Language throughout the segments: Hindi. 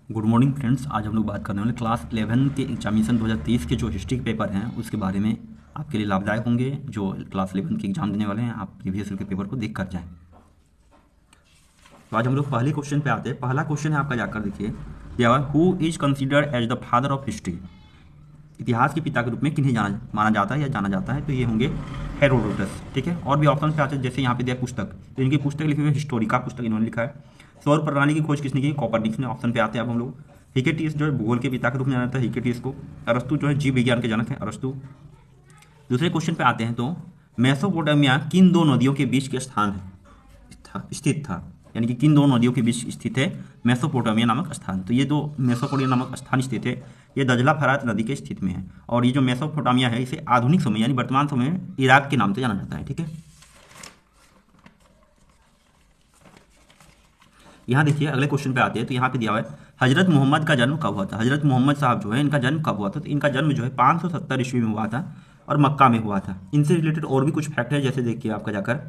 Good morning friends. आज हम लोग बात करने वाले क्लास 11 के एग्जामिनेशन 2023 के जो हिस्ट्री के पेपर हैं उसके बारे में। आपके लिए लाभदायक होंगे। जो क्लास 11 के एग्जाम देने वाले हैं, आप प्रीवियस ईयर के पेपर को देख कर जाएं। तो आज हम लोग पहले क्वेश्चन पे आते हैं। पहला क्वेश्चन है आपका, जाकर देखिए, who is considered as the father of history. इतिहास के पिता के रूप में किन्हें माना जाता है या जाना जाता है, तो ये होंगे हेरोडोटस। ठीक है, और भी ऑप्शन पे आते हैं, जैसे यहाँ पे दिया पुस्तक, तो इनकी पुस्तक लिखी हुई है हिस्टोरिका पुस्तक, इन्होंने लिखा है। सौर प्रणाली की खोज किसने की? कोपरनिकस ने। ऑप्शन पे आते हैं अब हम लोग। हिकेटियस जो है भूगोल के पिता के रूप में जाना जाता है, हिकेटियस को। अरस्तु जो है जीव विज्ञान के जनक है, अरस्तु। दूसरे क्वेश्चन पे आते हैं, तो मेसोपोटामिया किन दो नदियों के बीच के स्थान स्थित था, यानी कि किन दो नदियों के बीच स्थित है मेसोपोटामिया नामक स्थान। तो ये दो मेसोपोटामिया नामक स्थान स्थित है, ये दजला फरात नदी के स्थित में है। और ये जो मेसोपोटामिया है, इसे आधुनिक समय यानी वर्तमान समय में इराक के नाम से जाना जाता है। ठीक है, यहाँ देखिए अगले क्वेश्चन पे आते हैं, तो यहाँ पे दिया हुआ है हजरत मोहम्मद का जन्म कब हुआ था। हजरत मोहम्मद साहब जो है, इनका जन्म कब हुआ था? तो इनका जन्म जो है 570 ईस्वी में हुआ था और मक्का में हुआ था। इनसे रिलेटेड और भी कुछ फैक्ट है, जैसे देखिए आपका जाकर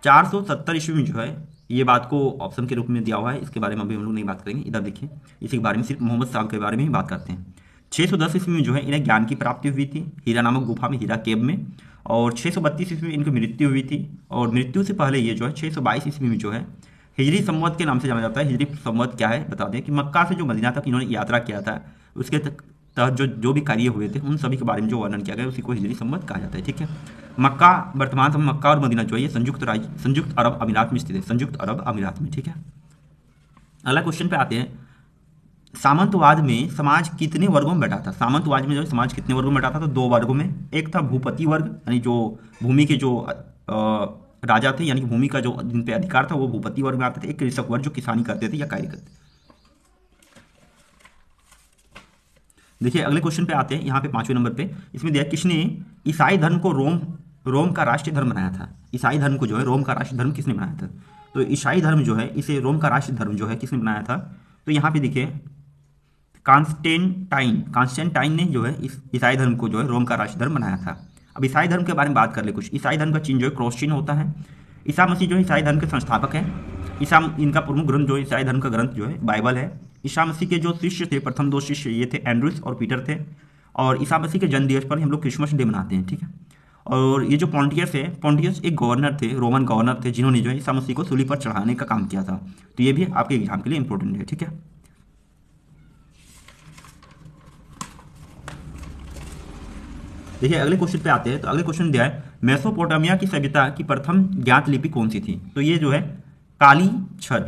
470 ईस्वी में जो है, ये बात को ऑप्शन के रूप में दिया हुआ है, इसके बारे में अभी हम लोग नहीं बात करेंगे। इधर देखिए, इसी के बारे में सिर्फ मोहम्मद साहब के बारे में ही बात करते हैं। 610 ईस्वी में जो है इन्हें ज्ञान की प्राप्ति हुई थी हीरा नामक गुफा में, हीरा केव में। और 632 ईस्वी में इनकी मृत्यु हुई थी। और मृत्यु से पहले ये जो है 622 ईस्वी में जो है हिजरी संवत के नाम से जाना जाता है। हिजरी संवत क्या है बता दें, कि मक्का से जो मदीना तक इन्होंने यात्रा किया था, उसके तहत जो भी कार्य हुए थे, उन सभी के बारे में जो वर्णन किया गया उसी को हिजरी संवत कहा जाता है। ठीक है, मक्का, वर्तमान समय मक्का और मदीना जो है ये संयुक्त अरब अमीरात में स्थित है, संयुक्त अरब अमीरात में। ठीक है, अगला क्वेश्चन पे आते हैं। सामंतवाद में समाज कितने वर्गों में बटा था? सामंतवाद में जो है समाज कितने वर्गों में बटा था? तो दो वर्गों में। एक था भूपति वर्ग, यानी जो भूमि के जो राजा थे, यानी कि भूमि का जो जिन पे अधिकार था वो भूपति वर्ग में आते थे। एक कृषक वर्ग जो किसानी करते थे या कार्य करते थे। देखिए अगले क्वेश्चन पे आते हैं, यहाँ पे 5वें नंबर पे। इसमें दिया किसने ईसाई धर्म को रोम का राष्ट्रीय धर्म बनाया था। ईसाई धर्म को जो है रोम का राष्ट्रीय धर्म किसने बनाया था? तो ईसाई धर्म जो है, इसे रोम का राष्ट्रीय धर्म जो है किसने बनाया था? तो यहाँ पे देखिए कॉन्स्टेंटाइन ने जो है इस ईसाई धर्म को जो है रोम का राष्ट्रीय धर्म बनाया था। अब ईसाई धर्म के बारे में बात कर ले कुछ। ईसाई धर्म का चिन्ह जो है क्रॉस चिन्ह होता है। ईसा मसीह जो है ईसाई धर्म के संस्थापक हैं। इनका प्रमुख ग्रंथ जो है ईसाई धर्म का ग्रंथ जो है बाइबल है। ईसा मसीह के जो शिष्य थे, प्रथम दो शिष्य ये थे एंड्रूस और पीटर थे। और ईसा मसीह के जन्म दिवस पर हम लोग क्रिसमस डे मनाते हैं। ठीक है, और ये जो पॉन्टियस है, पॉन्टियस एक गवर्नर थे, रोमन गवर्नर थे, जिन्होंने जो है ईसा मसीह को सूली पर चढ़ाने का काम किया था। तो ये भी आपके एग्जाम के लिए इंपॉर्टेंट है। ठीक है, देखिए अगले क्वेश्चन पे आते हैं। तो अगले क्वेश्चन दिया है मेसोपोटामिया की सभ्यता की प्रथम ज्ञात लिपि कौन सी थी? तो ये जो है कालीछर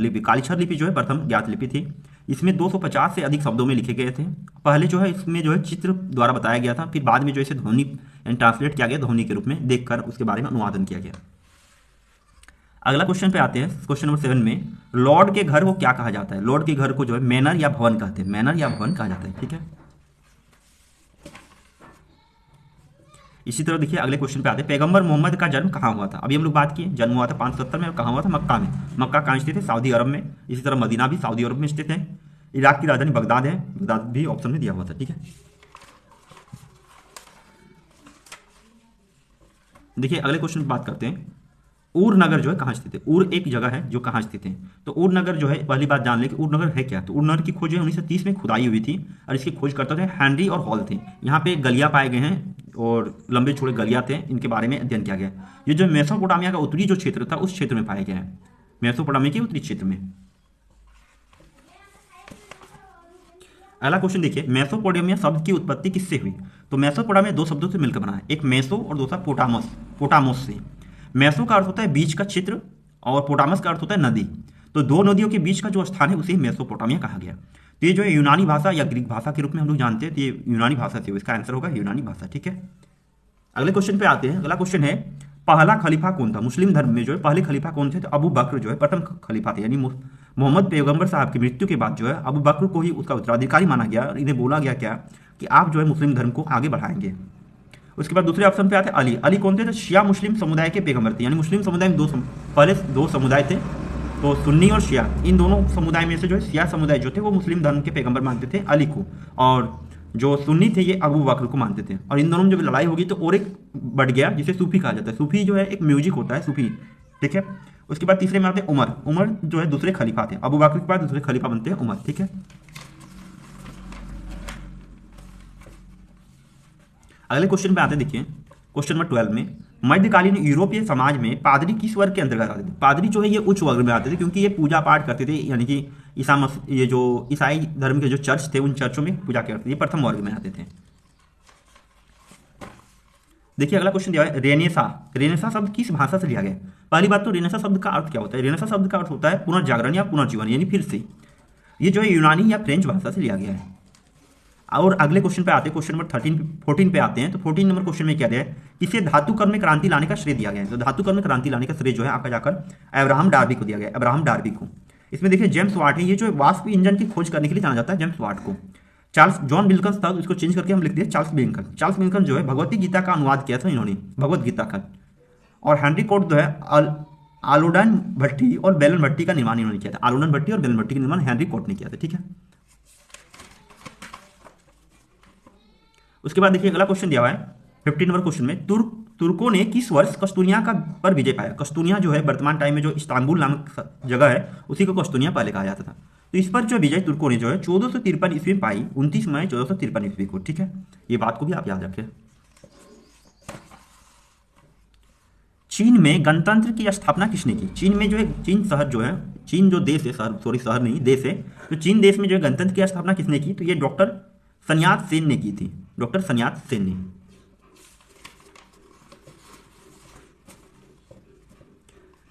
लिपि जो है प्रथम ज्ञात लिपि थी। इसमें 250 से अधिक शब्दों में लिखे गए थे। पहले जो है इसमें जो है चित्र द्वारा बताया गया था, फिर बाद में जो इसे ध्वनि ट्रांसलेट किया गया, ध्वनि के रूप में देखकर उसके बारे में अनुवादन किया गया। अगला क्वेश्चन पे आते हैं, क्वेश्चन नंबर 7 में। लॉर्ड के घर को क्या कहा जाता है? लॉर्ड के घर को जो है मैनर या भवन कहते हैं, मैनर या भवन कहा जाता है। ठीक है, इसी तरह देखिए अगले क्वेश्चन पे आते हैं, पैगंबर मोहम्मद का जन्म कहाँ हुआ था? अभी हम लोग बात किए, जन्म हुआ था 570 में। और कहाँ हुआ था? मक्का में। मक्का कहाँ स्थित है? सऊदी अरब में। इसी तरह मदीना भी सऊदी अरब में स्थित है। इराक की राजधानी बगदाद है, बगदाद भी ऑप्शन में दिया हुआ था। ठीक है, देखिए अगले क्वेश्चन पे बात करते हैं। ऊर नगर जो है कहाँ स्थित है? ऊर एक जगह है जो कहाँ स्थित है। तो ऊर नगर जो है, पहली बात जान ले कि ऊर नगर है क्या। तो ऊर नगर की खोज 1930 में खुदाई हुई थी और इसकी खोज करते थे हेनरी और हॉल थे। यहाँ पे गलियाँ पाए गए हैं और लंबे चौड़े गलियाँ थे, इनके बारे में अध्ययन किया गया। ये जो मेसोपोटामिया का उत्तरी जो क्षेत्र था, उस क्षेत्र में पाया गया है, मेसोपोटामिया के उत्तरी क्षेत्र में। अगला क्वेश्चन देखिए, मेसोपोटामिया शब्द की उत्पत्ति किससे हुई? तो मेसोपोटामिया दो शब्दों से मिलकर बना है, एक मेसो और दूसरा पोटामस। पोटामोस से। मेसो का अर्थ होता है बीच का क्षेत्र और पोटामस का अर्थ होता है नदी। तो दो नदियों के बीच का जो स्थान है उसे मेसोपोटामिया कहा गया। तो ये जो है यूनानी भाषा या ग्रीक भाषा के रूप में हम लोग जानते हैं, तो ये यूनानी भाषा से, इसका आंसर होगा यूनानी भाषा। ठीक है, अगले क्वेश्चन पे आते हैं। अगला क्वेश्चन है, पहला खलीफा कौन था? मुस्लिम धर्म में जो है पहले खलीफा कौन थे? तो अबू बकर जो है प्रथम खलीफा थे, यानी मोहम्मद पैगंबर साहब की मृत्यु के बाद जो है अबू बकर को ही उसका उत्तराधिकारी माना गया और इन्हें बोला गया क्या कि आप जो है मुस्लिम धर्म को आगे बढ़ाएंगे। उसके बाद दूसरे ऑप्शन पे आते हैं अली। अली कौन थे? तो शिया मुस्लिम समुदाय के पैगंबर थे, यानी मुस्लिम समुदाय में पहले दो समुदाय थे, तो सुन्नी और शिया। इन दोनों समुदाय में से जो है शिया समुदाय जो थे वो मुस्लिम धर्म के पैगंबर मानते थे अली को, और जो सुन्नी थे ये अबू बकर को मानते थे। और इन दोनों में जब लड़ाई होगी तो और एक बढ़ गया जिसे सूफी कहा जाता है। सूफी जो है एक म्यूजिक होता है, सूफी। ठीक है, उसके बाद तीसरे में आते हैं उमर। उमर जो है दूसरे खलीफा थे, अबू बकर के बाद दूसरे खलीफा बनते हैं उमर। ठीक है, अगले क्वेश्चन पे आते हैं, देखिए क्वेश्चन नंबर 12 में, मध्यकालीन यूरोपीय समाज में पादरी किस वर्ग के अंतर्गत आते थे? पादरी जो है ये उच्च वर्ग में आते थे, क्योंकि ये पूजा पाठ करते थे, यानी कि ये जो ईसाई धर्म के जो चर्च थे उन चर्चों में पूजा करते थे, ये प्रथम वर्ग में आते थे। देखिए अगला क्वेश्चन दिया है, रेनेसा। रेनेसा शब्द किस भाषा से लिया गया? पहली बात तो रेनेसा शब्द का अर्थ क्या होता है? रेनेसा शब्द का अर्थ होता है पुनर्जागरण या पुनर्जीवन, यानी फिर से। ये जो है यूनानी या फ्रेंच भाषा से लिया गया है। और अगले क्वेश्चन पे आते हैं, क्वेश्चन नंबर 14 पे आते हैं। तो 14 नंबर क्वेश्चन में क्या दिया है? इसे धातु कर्म में क्रांति लाने का श्रेय दिया गया है। तो धातु कर्म में क्रांति लाने का श्रेय जो है आपका जाकर अब्राहम डार्बी को दिया गया है, अब्राहम डार्बी को। इसमें देखिए जेम्स वाट है, ये जो वाष्प इंजन की खोज करने के लिए जाना जाता है जेम्स वाट को। चार्ल्स जॉन विल्कन्स था, इसको चेंज करके हम लिख दिए चार्ल्स विल्कन। चार्ल्स विल्कन जो है भगवती गीता का अनुवाद किया था इन्होंने, भगवत गीता का। और हेनरी कोट जो है आलोडन भट्टी और बेलन भट्टी का निर्माण इन्होंने किया था। आलोडन भट्टी और बेलन भट्टी का निर्माण हेनरी कोट ने किया था, ठीक है। उसके बाद देखिए अगला क्वेश्चन दिया हुआ है 15 नंबर क्वेश्चन में, तुर्कों ने किस वर्ष कस्तूनिया का पर विजय पाया? कस्तूनिया जो है वर्तमान टाइम में जो इस्तांबुल नामक जगह है उसी को कस्तूनिया पहले कहा जाता था। तो इस पर जो विजय तुर्कों ने जो है 1453 ईस्वी में पाई, 29 मई 1453 ईस्वी को, ठीक है। ये बात को भी आप याद रखें। चीन में गणतंत्र की स्थापना किसने की? चीन में जो है, चीन शहर जो है, चीन जो देश है, शहर नहीं देश है, तो चीन देश में जो है गणतंत्र की स्थापना किसने की? तो ये डॉक्टर सन्यात सेन ने की थी, डॉक्टर सन्यात सेन ने।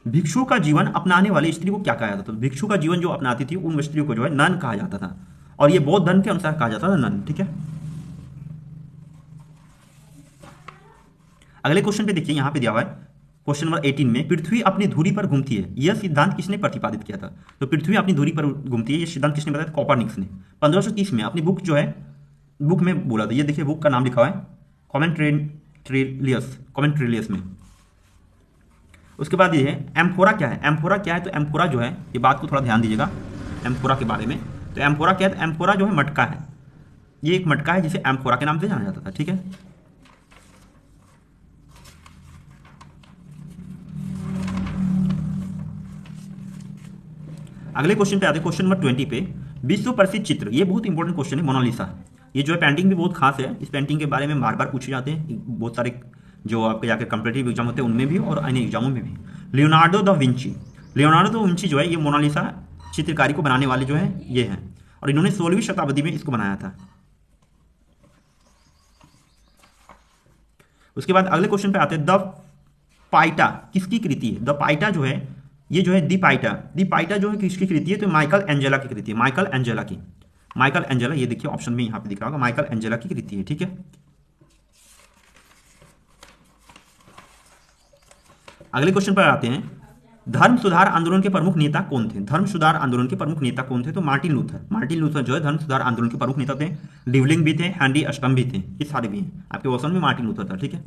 भिक्षु का जीवन अपनाने वाली स्त्री को क्या कहा जाता था? भिक्षु का जीवन जो अपनाती थी उन स्त्रियों को जो है नन कहा जाता था, और ये बौद्ध धर्म के अनुसार कहा जाता था नन, ठीक है। अगले क्वेश्चन पे देखिए, यहां पे दिया हुआ है क्वेश्चन नंबर 18 में, पृथ्वी अपनी धुरी पर घूमती है, यह सिद्धांत किसने प्रतिपादित किया था? तो पृथ्वी अपनी धुरी पर घूमती है, यह सिद्धांत किसने बताया? कोपरनिकस ने 1530 में अपनी बुक जो है, बुक में बोला था। ये देखिए बुक का नाम लिखा हुआ है कॉमेंट्रेलियस में। उसके बाद ये है एम्फोरा क्या है? एम्फोरा क्या है? तो एम्फोरा जो है, ये बात को थोड़ा ध्यान दीजिएगा एम्फोरा के बारे में। तो एम्फोरा क्या है? तो एम्फोरा जो है मटका है, ये एक मटका है जिसे एम्फोरा के नाम से जाना जाता था, ठीक है। अगले क्वेश्चन पे आते हैं, क्वेश्चन नंबर 20 पे, विश्व प्रसिद्ध चित्र, ये बहुत इंपॉर्टेंट क्वेश्चन है, मोनालिसा। ये जो है पेंटिंग भी बहुत खास है, इस पेंटिंग के बारे में बार बार पूछे जाते हैं बहुत सारे जो आपके जाकर कंपटीटिव एग्जाम होते हैं उनमें भी और अन्य एग्जामों में भी। Leonardo da Vinci, Leonardo da Vinci जो है ये मोनालिसा चित्रकारी को बनाने वाले जो है ये हैं, और इन्होंने 16वीं शताब्दी में इसको बनाया था। उसके बाद अगले क्वेश्चन पे आते हैं, द पाइटा किसकी कृति है? द पाइटा जो है, ये जो है दी पाइटा जो है किसकी कृति है? तो माइकल एंजेला की कृति है, माइकल एंजेला, ये देखिए ऑप्शन में यहां पे दिख रहा होगा, माइकल एंजेला की कृति है, ठीक है। अगले क्वेश्चन पर आते हैं, धर्म सुधार आंदोलन के प्रमुख नेता कौन थे? धर्म सुधार आंदोलन के प्रमुख नेता कौन थे? तो मार्टिन लूथर जो है धर्म सुधार आंदोलन के प्रमुख नेता थे। लिवलिंग भी थे, हेनरी अस्टम भी थे, ये सारे भी हैं। आपके ऑप्शन में मार्टिन लूथर था, ठीक है।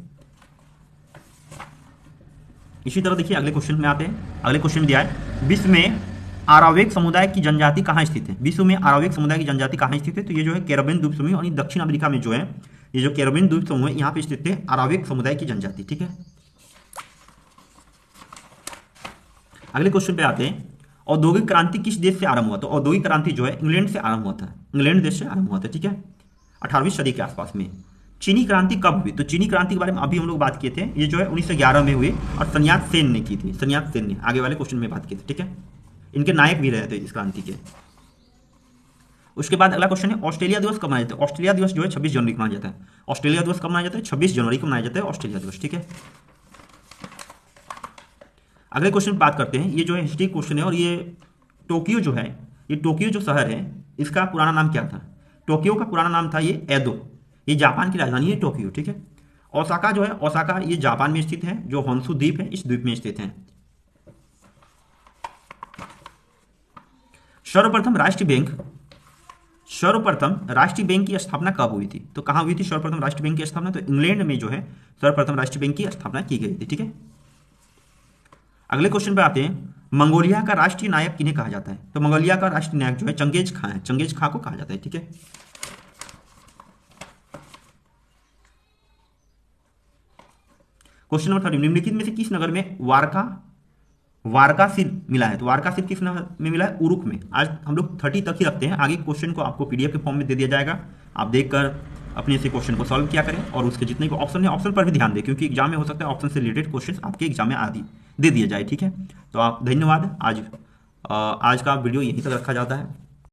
इसी तरह देखिए अगले क्वेश्चन में आते हैं। अगले क्वेश्चन में दिया है, विश्व में अरावेक समुदाय की जनजाति कहाँ स्थित है? विश्व में अरावेक समुदाय की जनजाति कहाँ स्थित है? तो ये जो है कैरेबियन द्वीप समूह और दक्षिण अमेरिका में जो है ये जो कैरेबियन द्वीप समूह है यहाँ पे स्थित है अरावेक समुदाय की जनजाति, ठीक है। अगले क्वेश्चन पे आते हैं, औद्योगिक क्रांति किस देश से आरंभ हुआ? तो औद्योगिक क्रांति जो है इंग्लैंड से आरंभ हुआ था, इंग्लैंड देश से आरंभ हुआ था, ठीक है, 18वीं सदी के आसपास में। चीनी क्रांति कब हुई? तो चीनी क्रांति के बारे में अभी हम लोग बात किए थे, ये जो है 1911 में हुई और सन्यात सेन ने की थी, सन्यात सेन ने आगे वाले क्वेश्चन में बात की थी, ठीक है। इनके नायक भी रहे थे इस क्रांति के। उसके बाद अगला क्वेश्चन है, ऑस्ट्रेलिया दिवस कब मनाया जाता है? ऑस्ट्रेलिया दिवस जो है 26 जनवरी को मनाया जाता है। ऑस्ट्रेलिया दिवस कब मनाया जाता है? 26 जनवरी को मनाया जाता है ऑस्ट्रेलिया दिवस, ठीक है। अगले क्वेश्चन पर बात करते हैं, ये जो है हिस्ट्री क्वेश्चन है और ये टोक्यो जो है, ये टोक्यो जो शहर है इसका पुराना नाम क्या था? टोक्यो का पुराना नाम था ये एदो, ये जापान की राजधानी है टोक्यो, ठीक है। ओसाका जो है, ओसाका ये जापान में स्थित है, जो होन्शु द्वीप है इस द्वीप में स्थित है। सर्वप्रथम राष्ट्रीय बैंक की स्थापना कब हुई थी? तो कहां हुई थी सर्वप्रथम राष्ट्रीय बैंक की स्थापना? तो इंग्लैंड में जो है सर्वप्रथम राष्ट्रीय बैंक की स्थापना की गई थी, ठीक है। अगले क्वेश्चन पे आते हैं, मंगोलिया का राष्ट्रीय नायक किन्हें कहा जाता है? तो मंगोलिया का राष्ट्रीय नायक जो है चंगेज खां है, चंगेज खां को कहा जाता है, ठीक है। क्वेश्चन नंबर 30, निम्नलिखित में से किस नगर में वारकासिर मिला है? तो वारकासिर किस नगर में मिला है? उरुक में। आज हम लोग 30 तक ही रखते हैं, आगे क्वेश्चन को आपको पीडीएफ के फॉर्म में दे दिया जाएगा, आप देखकर अपने से क्वेश्चन को सॉल्व किया करें और उसके जितने भी ऑप्शन है ऑप्शन पर भी ध्यान दें, क्योंकि एग्जाम में हो सकता है ऑप्शन से रिलेटेड क्वेश्चन आपके एग्जाम में आदि दे दिया जाए। ठीक है, तो आप धन्यवाद। आज का वीडियो यहीं तक रखा जाता है।